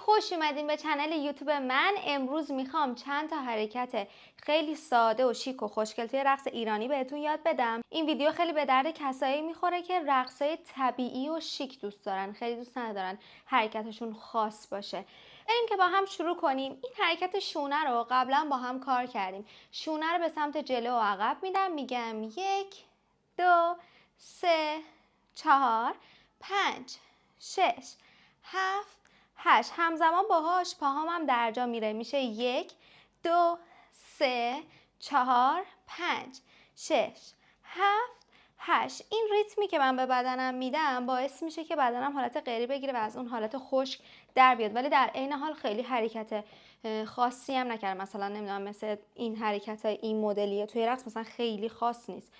خوش اومدین به چنل یوتیوب من. امروز میخوام چند تا حرکت خیلی ساده و شیک و خوشگل توی رقص ایرانی بهتون یاد بدم. این ویدیو خیلی به درد کسایی میخوره که رقصای طبیعی و شیک دوست دارن، خیلی دوست ندارن حرکتشون خاص باشه. بریم که با هم شروع کنیم. این حرکت شونه رو قبلا با هم کار کردیم. شونه رو به سمت جلو و عقب میدم، میگم 1 2 3 4 5 6 7 8. همزمان باهاش پاهام هم در جا میره، میشه 1 2 3 4 5 6 7 8. این ریتمی که من به بدنم میدم باعث میشه که بدنم حالت غیری بگیره و از اون حالت خشک در بیاد، ولی در عین حال خیلی حرکت خاصی هم نکردم. مثلا نمیدونم مثل این حرکت های این مدلیه توی رقص مثلا خیلی خاص نیست،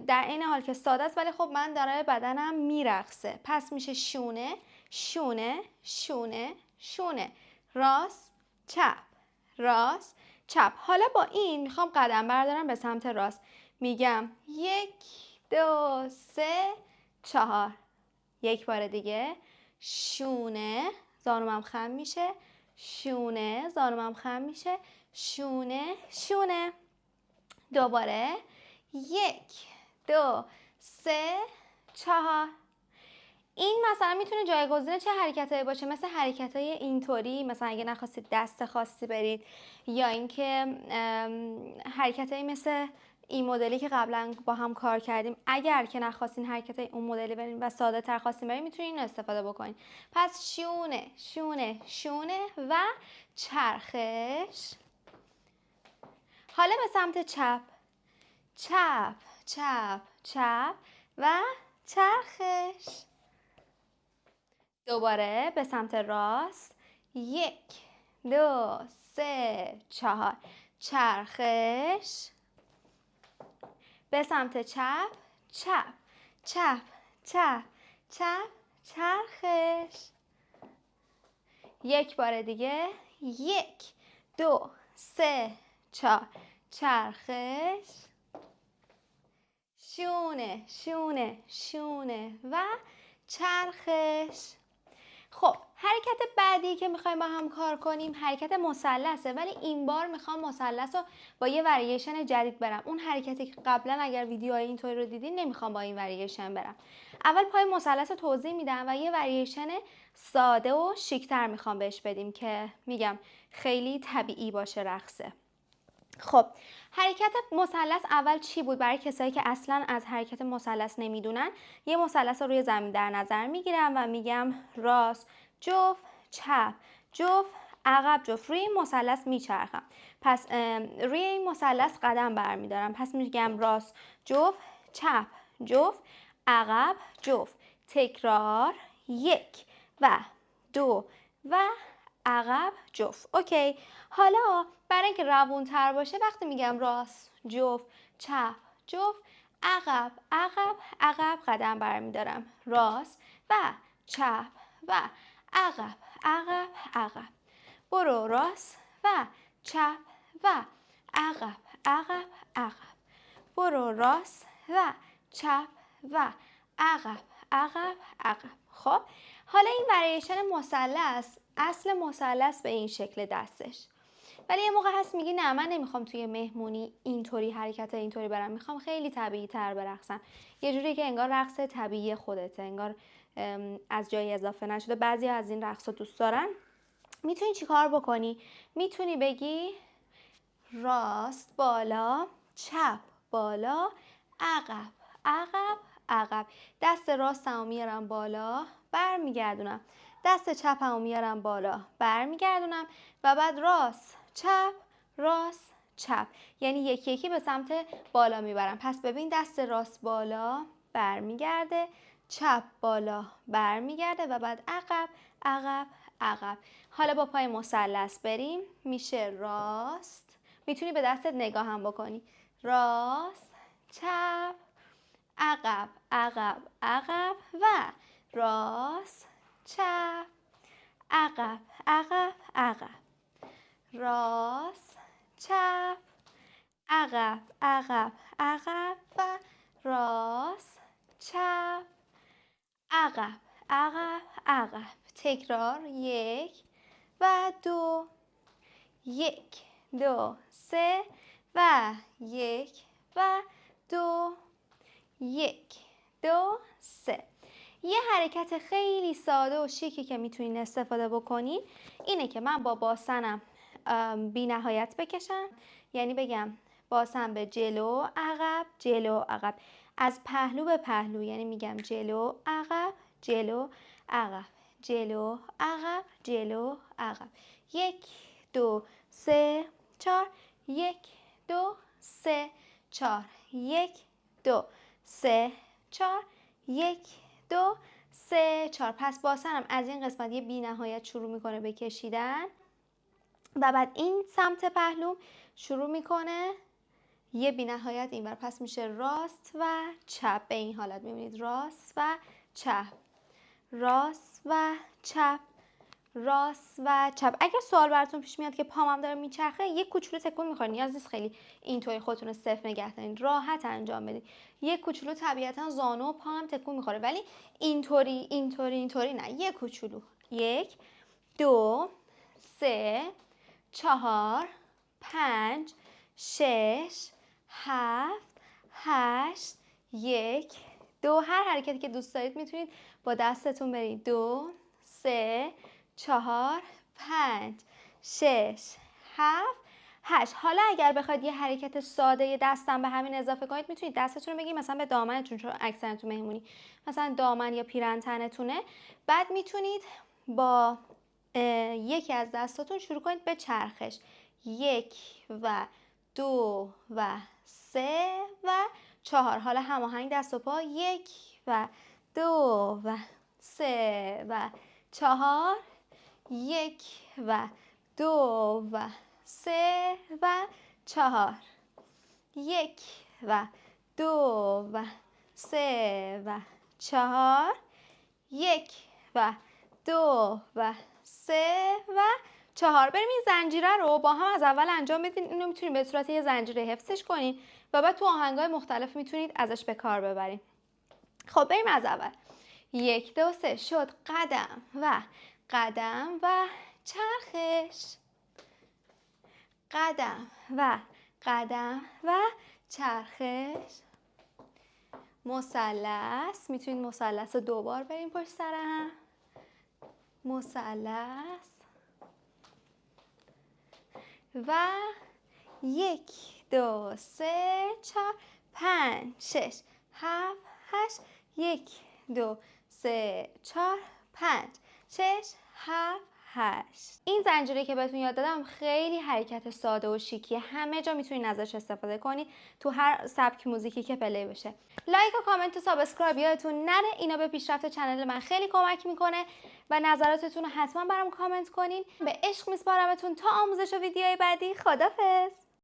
در عین حال که ساده است ولی خب من داره بدنم میرقصه. پس میشه شونه شونه شونه شونه، راست چپ راست چپ. حالا با این میخوام قدم بردارم به سمت راست، میگم 1 2 3 4. یک بار دیگه شونه، زانومم خم میشه، شونه زانومم خم میشه، شونه شونه. دوباره 1 2 3 4. این مثلا میتونه جایگزین چه حرکتایی باشه؟ مثل حرکتای اینطوری، مثلا اگه نخواستید دست خاصی برید، یا اینکه حرکتایی مثل این مدلی که قبلا با هم کار کردیم. اگر که نخواستین حرکتای اون مدلی برید و ساده تر خواستین برید، میتونید این استفاده بکنید. پس شونه شونه شونه و چرخش. حالا به سمت چپ، چپ چپ چپ و چرخش. دوباره به سمت راست، 1 2 3 4 چرخش. به سمت چپ، چپ چپ چپ چپ چرخش. یک بار دیگه، 1 2 3 4 چرخش. شونه شونه شونه و چرخش. خب حرکت بعدی که میخوایم با هم کار کنیم حرکت مثلثه، ولی این بار میخوام مثلث رو با یه وریشن جدید برم. اون حرکتی که قبلا اگر ویدیوهای اینطوری رو دیدین نمیخوام با این وریشن برم. اول پای مثلث رو توضیح میدم و یه وریشن ساده و شیکتر میخوام بهش بدیم که میگم خیلی طبیعی باشه رقصه. خب حرکت مثلث اول چی بود؟ برای کسایی که اصلا از حرکت مثلث نمیدونن، یه مثلث رو روی زمین در نظر میگیرم و میگم راست جفت چپ جفت عقب جفت. روی این مثلث میچرخم. پس روی این مثلث قدم برمیدارم. پس میگم راست جفت چپ جفت عقب جفت. تکرار 1 و 2 و عقب جفت. اوکی. حالا برای اینکه روون تر باشه وقتی میگم راست جفت چپ جفت عقب عقب عقب قدم برمیدارم. راست و چپ و عقب عقب عقب. برو راست و چپ و عقب عقب عقب. برو راست و چپ و عقب عقب عقب. خب حالا این وریشن مثلث، اصل مثلث به این شکل دستش، ولی یه موقع هست میگی نه من نمیخوام توی مهمونی اینطوری حرکت اینطوری برم، میخوام خیلی طبیعی تر برقصم، یه جوری که انگار رقص طبیعی خودته، انگار از جایی اضافه نشده. بعضی از این رقصا دوست دارن. میتونی چی کار بکنی؟ میتونی بگی راست بالا چپ بالا عقب عقب عقب. دست راستمو میارم بالا برمیگردونم، دست چپمو میارم بالا برمیگردونم و بعد راست چپ راست چپ، یعنی یکی یکی به سمت بالا میبرم. پس ببین دست راست بالا برمیگرده، چپ بالا برمیگرده و بعد عقب عقب عقب. حالا با پای مثلث بریم، میشه راست، میتونی به دستت نگاه هم بکنی، راست چپ عقب عقب عقب و راست چپ عقب عقب عقب. راست چپ عقب عقب عقب و راست چپ عقب عقب عقب. تکرار 1 و 2. 1 2 3 و 1 و 2. 1 2 3. یه حرکت خیلی ساده و شیکی که میتونین استفاده بکنین اینه که من با باسنم بی نهایت بکشم، یعنی بگم باسن به جلو عقب جلو عقب، از پهلو به پهلو، یعنی میگم جلو عقب جلو عقب جلو عقب جلو عقب. 1 2 3 4. 1 2 3 4. 1 2 3 4. 1 2 3 4. پس باسنم از این قسمت یه بی نهایت شروع میکنه به کشیدن و بعد این سمت پهلو شروع میکنه یه بی نهایت اینور، پس میشه راست و چپ. به این حالت میبینید راست و چپ راست و چپ راست و چپ. اگر سوال براتون پیش میاد که پامم داره میچرخه، یک کوچولو تکون میخورید، نیاز نیست خیلی اینطوری خودتون رو صفر نگه دارین، راحت انجام بدید. یک کوچولو طبیعتا زانو و پام تکون میخوره، ولی اینطوری نه، یک کوچولو. 1 2 3 4 5 6 7 8 1 2. هر حرکتی که دوست دارید میتونید با دستتون برید. 2 3 4 5 6 7 8. حالا اگر بخواید یه حرکت ساده دستم به همین اضافه کنید، میتونید دستتون رو بگید مثلا به دامنتون، چون اکثرتون مهمونی مثلا دامن یا پیرهن تنتونه، بعد میتونید با یکی از دستاتون شروع کنید به چرخش. 1 و 2 و 3 و 4. حالا هماهنگ دست و پا. 1 و 2 و 3 و 4. 1 و 2 و 3 و 4. 1 و 2 و 3 و 4. 1 و 2 و 3 و 4. بریم این زنجیره رو با هم از اول انجام بدین. اینو میتونید به صورت یه زنجیره حفظش کنین و بعد تو آهنگای مختلف میتونید ازش به کار ببرین. خب بریم از اول. 1 2 3 شد. قدم و چرخش. قدم و چرخش. مثلث. میتونید مثلث رو 2 بار بریم پشت سر هم. مثلث و 1 2 3 4 5 6 7 8. 1 2 3 4 5 6 7 8. این زنجیره که بهتون یاد دادم خیلی حرکت ساده و شیکیه، همه جا میتونید ازش استفاده کنید، تو هر سبک موزیکی که پلی بشه. لایک و کامنت و سابسکرایب یادتون نره، اینا به پیشرفت چنل من خیلی کمک میکنه و نظراتتون رو حتما برام کامنت کنین. به عشق میسپارمتون تا آموزش و ویدیوهای بعدی. خدافظ.